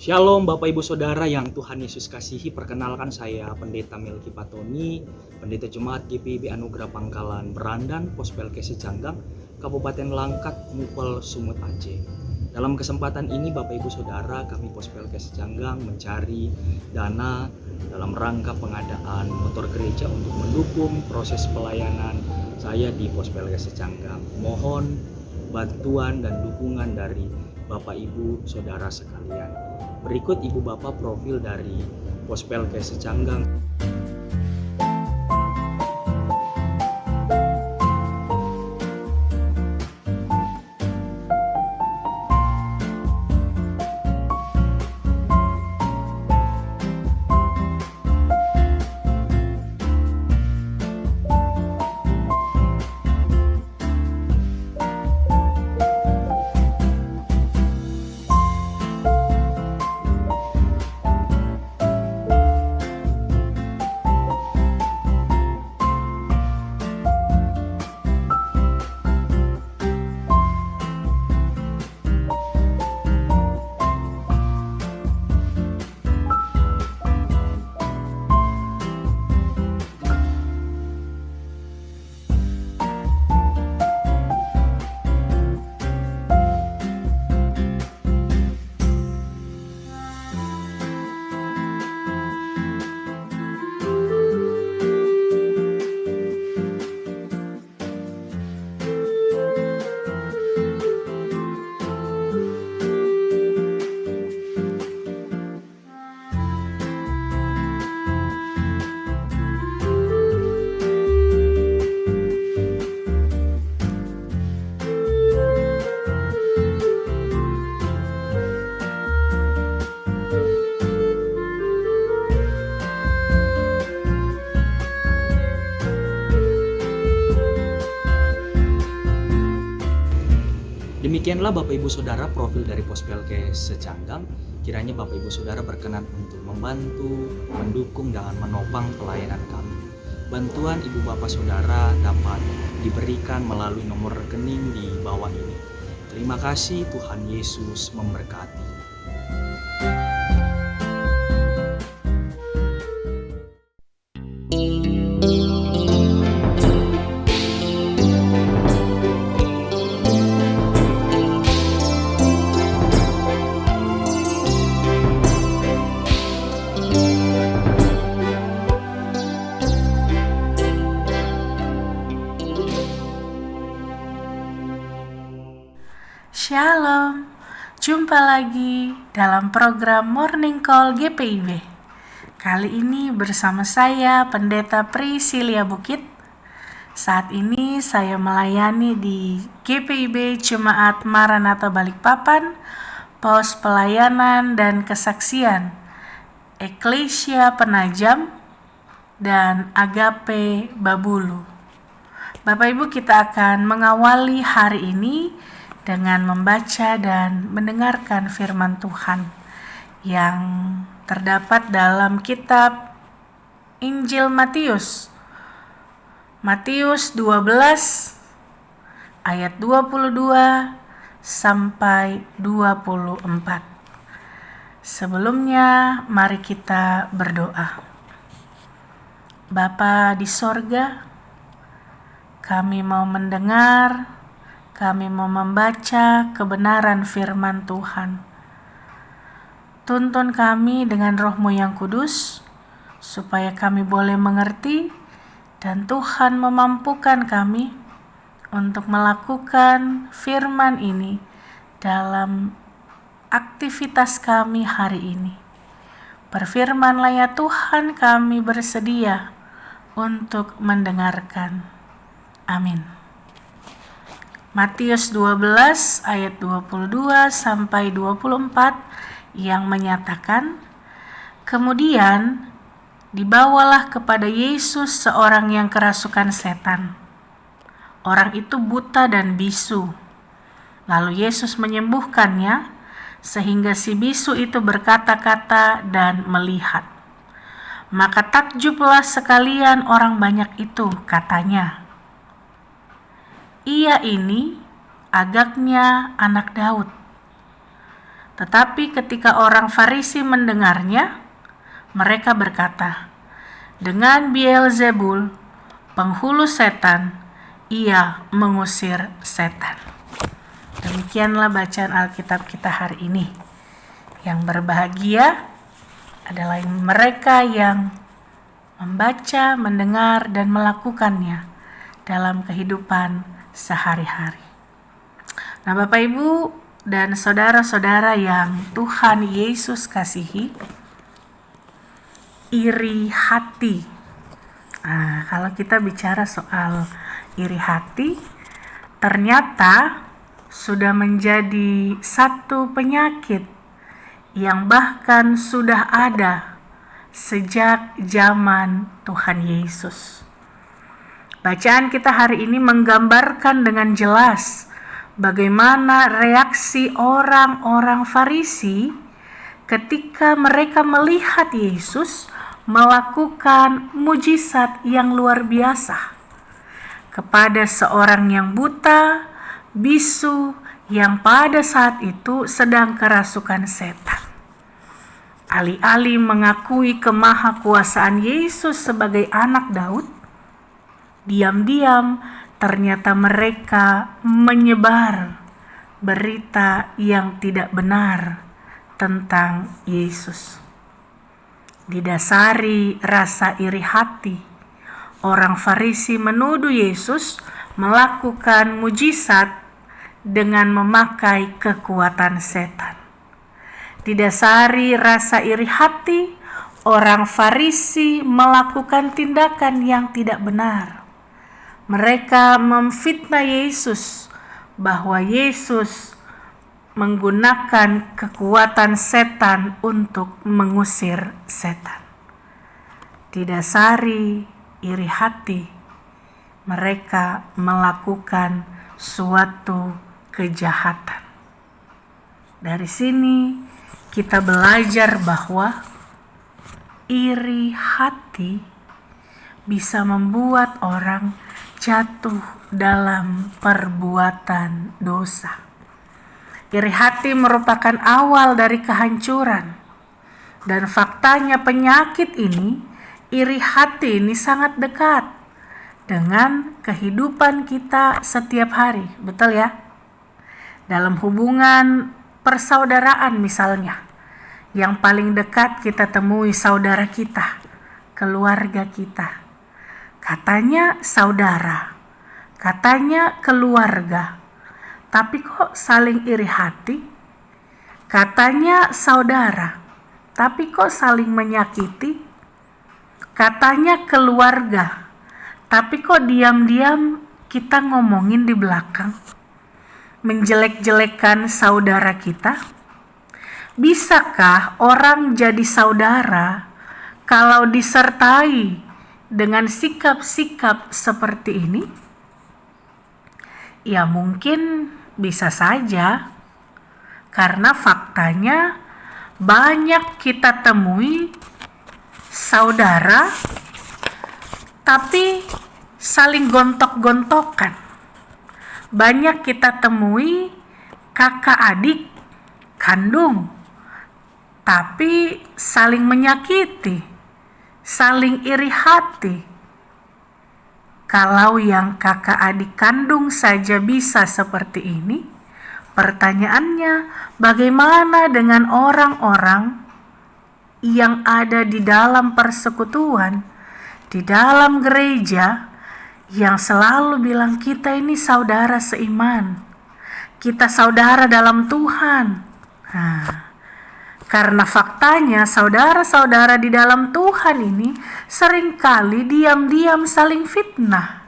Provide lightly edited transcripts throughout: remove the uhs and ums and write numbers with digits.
Shalom Bapak Ibu Saudara yang Tuhan Yesus kasihi, perkenalkan saya Pendeta Melki Patoni, Pendeta Jemaat GPIB Anugerah Pangkalan Berandan, Pospelke Secanggang, Kabupaten Langkat, Mupel, Sumut Aceh. Dalam kesempatan ini Bapak Ibu Saudara, kami Pospelke Secanggang mencari dana dalam rangka pengadaan motor gereja untuk mendukung proses pelayanan saya di Pospelke Secanggang. Mohon bantuan dan dukungan dari Bapak Ibu Saudara sekalian. Berikut Ibu Bapak profil dari Pospelke Secanggang. Demikianlah Bapak Ibu Saudara profil dari Pospelke Secanggang. Kiranya Bapak Ibu Saudara berkenan untuk membantu, mendukung, dan menopang pelayanan kami. Bantuan Ibu Bapak Saudara dapat diberikan melalui nomor rekening di bawah ini. Terima kasih, Tuhan Yesus memberkati. Shalom, jumpa lagi dalam program Morning Call GPIB. Kali ini bersama saya Pendeta Priscilia Bukit. Saat ini saya melayani di GPIB Jemaat Maranatha Balikpapan, Pos Pelayanan dan Kesaksian, Eklesia Penajam, dan Agape Babulu. Bapak Ibu, kita akan mengawali hari ini dengan membaca dan mendengarkan firman Tuhan yang terdapat dalam kitab Injil Matius 12 ayat 22 sampai 24. Sebelumnya mari kita berdoa. Bapa di sorga, kami mau mendengar, kami mau membaca kebenaran firman Tuhan. Tuntun kami dengan Roh-Mu yang kudus, supaya kami boleh mengerti, dan Tuhan memampukan kami untuk melakukan firman ini dalam aktivitas kami hari ini. Berfirmanlah ya Tuhan, kami bersedia untuk mendengarkan. Amin. Matius 12 ayat 22 sampai 24 yang menyatakan, kemudian dibawalah kepada Yesus seorang yang kerasukan setan. Orang itu buta dan bisu. Lalu Yesus menyembuhkannya sehingga si bisu itu berkata-kata dan melihat. Maka takjublah sekalian orang banyak itu, katanya, ia ini agaknya anak Daud. Tetapi ketika orang Farisi mendengarnya, mereka berkata, "Dengan Beelzebul, penghulu setan, ia mengusir setan." Demikianlah bacaan Alkitab kita hari ini. Yang berbahagia adalah mereka yang membaca, mendengar, dan melakukannya dalam kehidupan sehari-hari. Nah, Bapak Ibu dan saudara-saudara yang Tuhan Yesus kasihi, iri hati. Nah, kalau kita bicara soal iri hati, ternyata sudah menjadi satu penyakit yang bahkan sudah ada sejak zaman Tuhan Yesus. Bacaan kita hari ini menggambarkan dengan jelas bagaimana reaksi orang-orang Farisi ketika mereka melihat Yesus melakukan mujizat yang luar biasa kepada seorang yang buta, bisu, yang pada saat itu sedang kerasukan setan. Alih-alih mengakui kemahakuasaan Yesus sebagai anak Daud, diam-diam ternyata mereka menyebar berita yang tidak benar tentang Yesus. Didasari rasa iri hati, orang Farisi menuduh Yesus melakukan mujizat dengan memakai kekuatan setan. Didasari rasa iri hati, orang Farisi melakukan tindakan yang tidak benar. Mereka memfitnah Yesus bahwa Yesus menggunakan kekuatan setan untuk mengusir setan. Didasari iri hati, mereka melakukan suatu kejahatan. Dari sini kita belajar bahwa iri hati bisa membuat orang jatuh dalam perbuatan dosa. Iri hati merupakan awal dari kehancuran. Dan faktanya penyakit ini, iri hati ini sangat dekat dengan kehidupan kita setiap hari. Betul ya? Dalam hubungan persaudaraan misalnya, yang paling dekat kita temui saudara kita, keluarga kita. Katanya saudara, katanya keluarga, tapi kok saling iri hati? Katanya saudara, tapi kok saling menyakiti? Katanya keluarga, tapi kok diam-diam kita ngomongin di belakang, menjelek-jelekan saudara kita? Bisakah orang jadi saudara kalau disertai dengan sikap-sikap seperti ini? Ya mungkin bisa saja, karena faktanya banyak kita temui saudara tapi saling gontok-gontokan. Banyak kita temui kakak adik kandung tapi saling menyakiti, saling iri hati. Kalau yang kakak adik kandung saja bisa seperti ini, pertanyaannya bagaimana dengan orang-orang yang ada di dalam persekutuan, di dalam gereja, yang selalu bilang kita ini saudara seiman, kita saudara dalam Tuhan. Nah, karena faktanya saudara-saudara di dalam Tuhan ini seringkali diam-diam saling fitnah,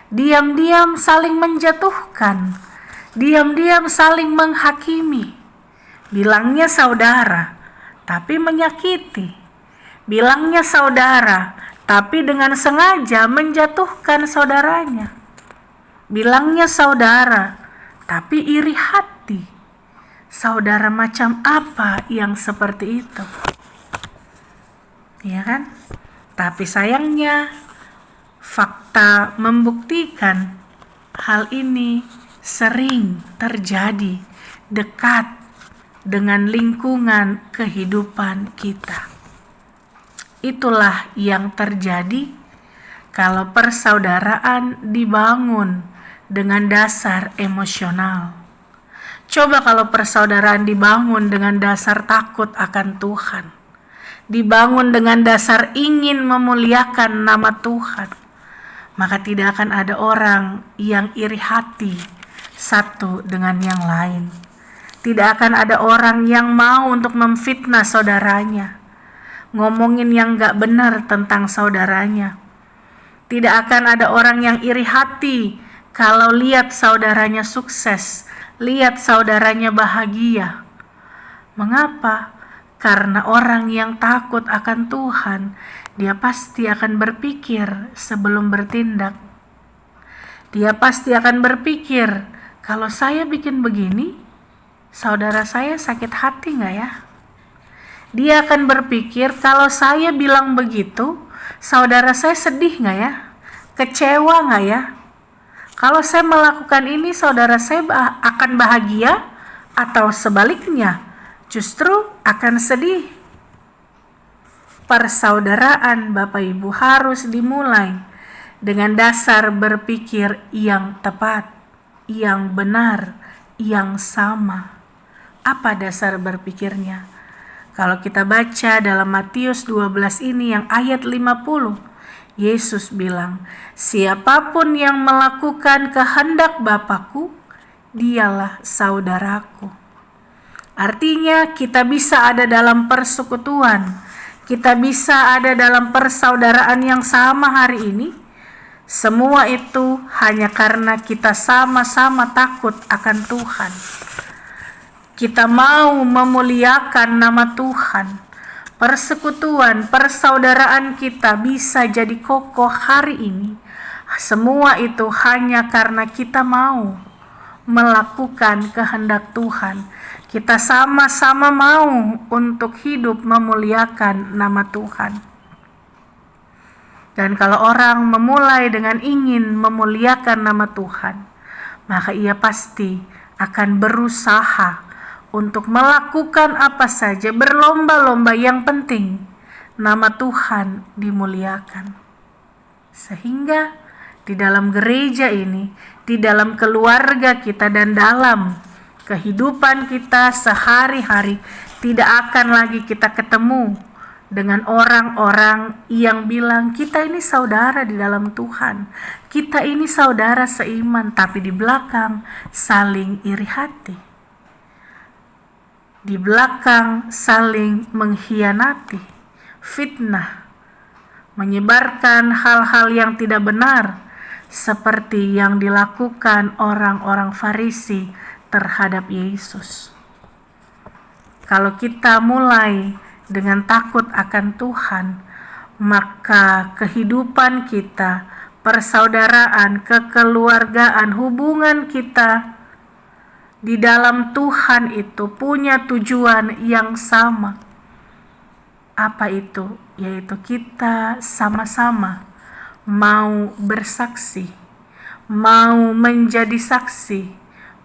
diam-diam saling menjatuhkan, diam-diam saling menghakimi. Bilangnya saudara, tapi menyakiti. Bilangnya saudara, tapi dengan sengaja menjatuhkan saudaranya. Bilangnya saudara, tapi iri hati. Saudara macam apa yang seperti itu? Ya kan? Tapi sayangnya fakta membuktikan hal ini sering terjadi dekat dengan lingkungan kehidupan kita. Itulah yang terjadi kalau persaudaraan dibangun dengan dasar emosional. Coba kalau persaudaraan dibangun dengan dasar takut akan Tuhan, dibangun dengan dasar ingin memuliakan nama Tuhan, maka tidak akan ada orang yang iri hati satu dengan yang lain. Tidak akan ada orang yang mau untuk memfitnah saudaranya, ngomongin yang gak benar tentang saudaranya. Tidak akan ada orang yang iri hati kalau lihat saudaranya sukses, lihat saudaranya bahagia. Mengapa? Karena orang yang takut akan Tuhan, dia pasti akan berpikir sebelum bertindak. Dia pasti akan berpikir, kalau saya bikin begini, saudara saya sakit hati gak ya? Dia akan berpikir, kalau saya bilang begitu, saudara saya sedih gak ya? Kecewa gak ya? Kalau saya melakukan ini, saudara saya akan bahagia atau sebaliknya, justru akan sedih. Persaudaraan Bapak Ibu harus dimulai dengan dasar berpikir yang tepat, yang benar, yang sama. Apa dasar berpikirnya? Kalau kita baca dalam Matius 12 ini yang ayat 50, Yesus bilang, siapapun yang melakukan kehendak Bapakku, dialah saudaraku. Artinya kita bisa ada dalam persekutuan, kita bisa ada dalam persaudaraan yang sama hari ini. Semua itu hanya karena kita sama-sama takut akan Tuhan. Kita mau memuliakan nama Tuhan. Persekutuan, persaudaraan kita bisa jadi kokoh hari ini. Semua itu hanya karena kita mau melakukan kehendak Tuhan. Kita sama-sama mau untuk hidup memuliakan nama Tuhan. Dan kalau orang memulai dengan ingin memuliakan nama Tuhan, maka ia pasti akan berusaha untuk melakukan apa saja, berlomba-lomba, yang penting nama Tuhan dimuliakan. Sehingga di dalam gereja ini, di dalam keluarga kita dan dalam kehidupan kita sehari-hari, tidak akan lagi kita ketemu dengan orang-orang yang bilang kita ini saudara di dalam Tuhan, kita ini saudara seiman, tapi di belakang saling iri hati. Di belakang saling mengkhianati, fitnah, menyebarkan hal-hal yang tidak benar seperti yang dilakukan orang-orang Farisi terhadap Yesus. Kalau kita mulai dengan takut akan Tuhan, maka kehidupan kita, persaudaraan, kekeluargaan, hubungan kita di dalam Tuhan itu punya tujuan yang sama. Apa itu? Yaitu kita sama-sama mau bersaksi, mau menjadi saksi,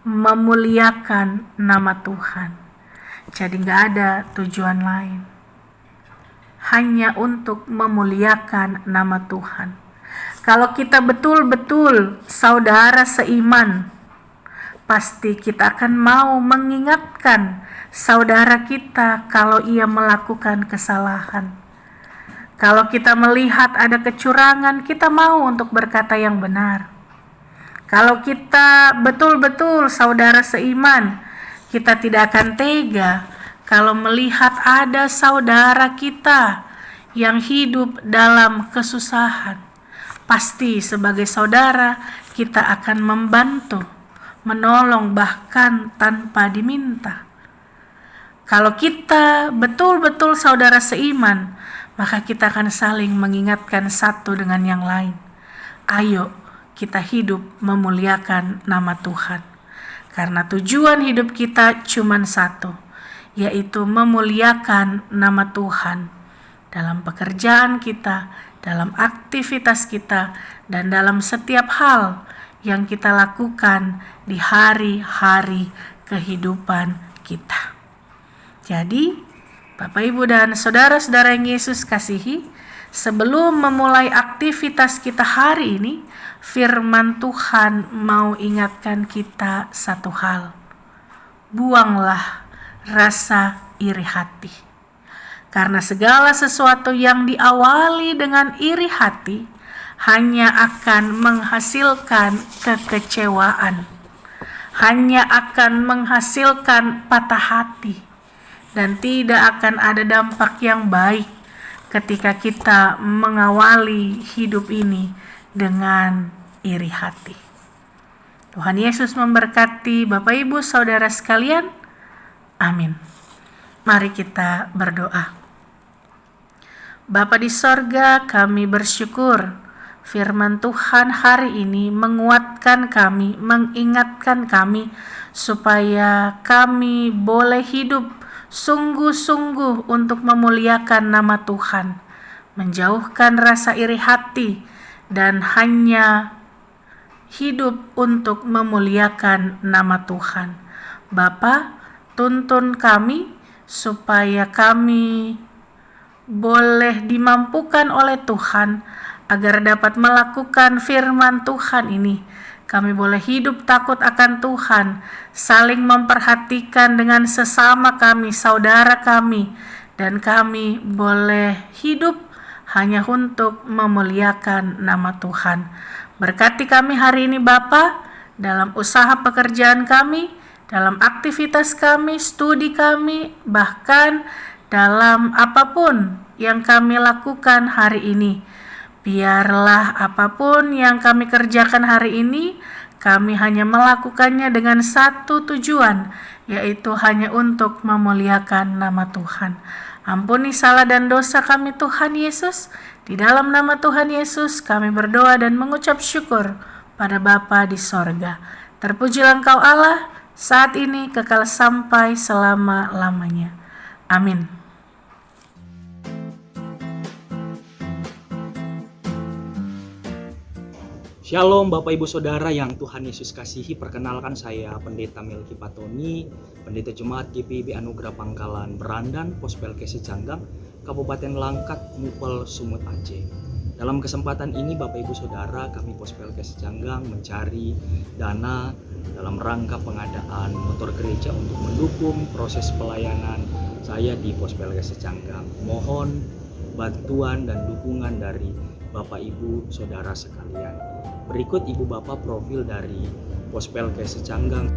memuliakan nama Tuhan. Jadi gak ada tujuan lain, hanya untuk memuliakan nama Tuhan. Kalau kita betul-betul saudara seiman, pasti kita akan mau mengingatkan saudara kita kalau ia melakukan kesalahan. Kalau kita melihat ada kecurangan, kita mau untuk berkata yang benar. Kalau kita betul-betul saudara seiman, kita tidak akan tega kalau melihat ada saudara kita yang hidup dalam kesusahan. Pasti sebagai saudara kita akan membantu, menolong bahkan tanpa diminta. Kalau kita betul-betul saudara seiman, maka kita akan saling mengingatkan satu dengan yang lain. Ayo kita hidup memuliakan nama Tuhan. Karena tujuan hidup kita cuma satu, yaitu memuliakan nama Tuhan dalam pekerjaan kita, dalam aktivitas kita, dan dalam setiap hal yang kita lakukan di hari-hari kehidupan kita. Jadi, Bapak, Ibu, dan saudara-saudara yang Yesus kasihi, sebelum memulai aktivitas kita hari ini, firman Tuhan mau ingatkan kita satu hal. Buanglah rasa iri hati. Karena segala sesuatu yang diawali dengan iri hati hanya akan menghasilkan kekecewaan, hanya akan menghasilkan patah hati, dan tidak akan ada dampak yang baik ketika kita mengawali hidup ini dengan iri hati. Tuhan Yesus memberkati Bapak, Ibu, saudara sekalian. Amin. Mari kita berdoa. Bapa di sorga, kami bersyukur firman Tuhan hari ini menguatkan kami, mengingatkan kami supaya kami boleh hidup sungguh-sungguh untuk memuliakan nama Tuhan, menjauhkan rasa iri hati, dan hanya hidup untuk memuliakan nama Tuhan. Bapa, tuntun kami supaya kami boleh dimampukan oleh Tuhan agar dapat melakukan firman Tuhan ini. Kami boleh hidup takut akan Tuhan, saling memperhatikan dengan sesama kami, saudara kami, dan kami boleh hidup hanya untuk memuliakan nama Tuhan. Berkati kami hari ini Bapa, dalam usaha pekerjaan kami, dalam aktivitas kami, studi kami, bahkan dalam apapun yang kami lakukan hari ini. Biarlah apapun yang kami kerjakan hari ini, kami hanya melakukannya dengan satu tujuan, yaitu hanya untuk memuliakan nama Tuhan. Ampuni salah dan dosa kami Tuhan Yesus. Di dalam nama Tuhan Yesus kami berdoa dan mengucap syukur pada Bapa di sorga. Terpujilah Engkau Allah, saat ini kekal sampai selama-lamanya. Amin. Shalom Bapak Ibu Saudara yang Tuhan Yesus kasihi, perkenalkan saya Pendeta Melki Patoni, Pendeta Jemaat GPIB Anugerah Pangkalan Berandan, Pospelkes Secanggang, Kabupaten Langkat, Mupel, Sumut, Aceh. Dalam kesempatan ini Bapak Ibu Saudara, kami Pospelkes Secanggang mencari dana dalam rangka pengadaan motor gereja untuk mendukung proses pelayanan saya di Pospelkes Secanggang. Mohon bantuan dan dukungan dari Bapak Ibu Saudara sekalian. Berikut Ibu Bapak profil dari Pospelkes Secanggang.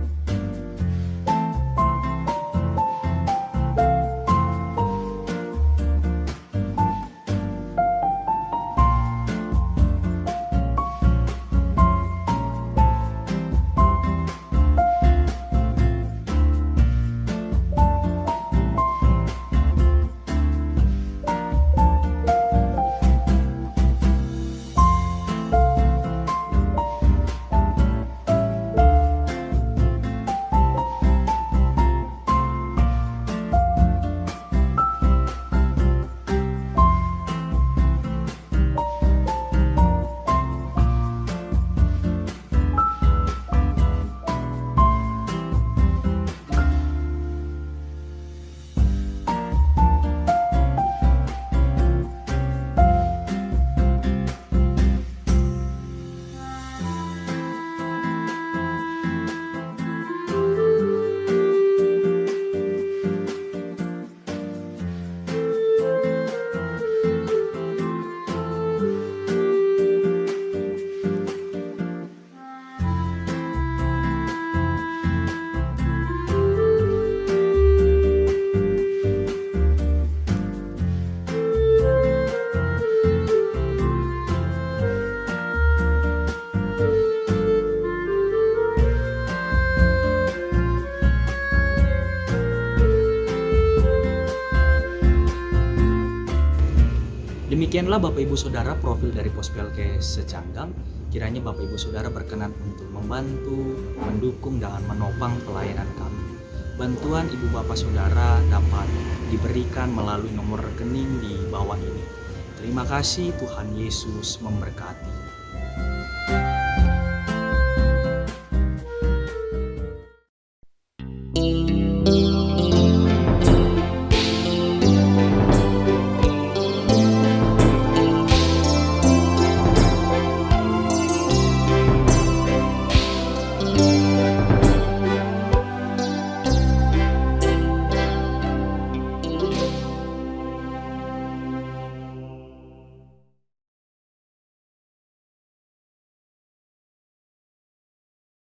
Demikianlah Bapak Ibu Saudara profil dari Pospelkes Secanggang. Kiranya Bapak Ibu Saudara berkenan untuk membantu, mendukung, dan menopang pelayanan kami. Bantuan Ibu Bapak Saudara dapat diberikan melalui nomor rekening di bawah ini. Terima kasih, Tuhan Yesus memberkati.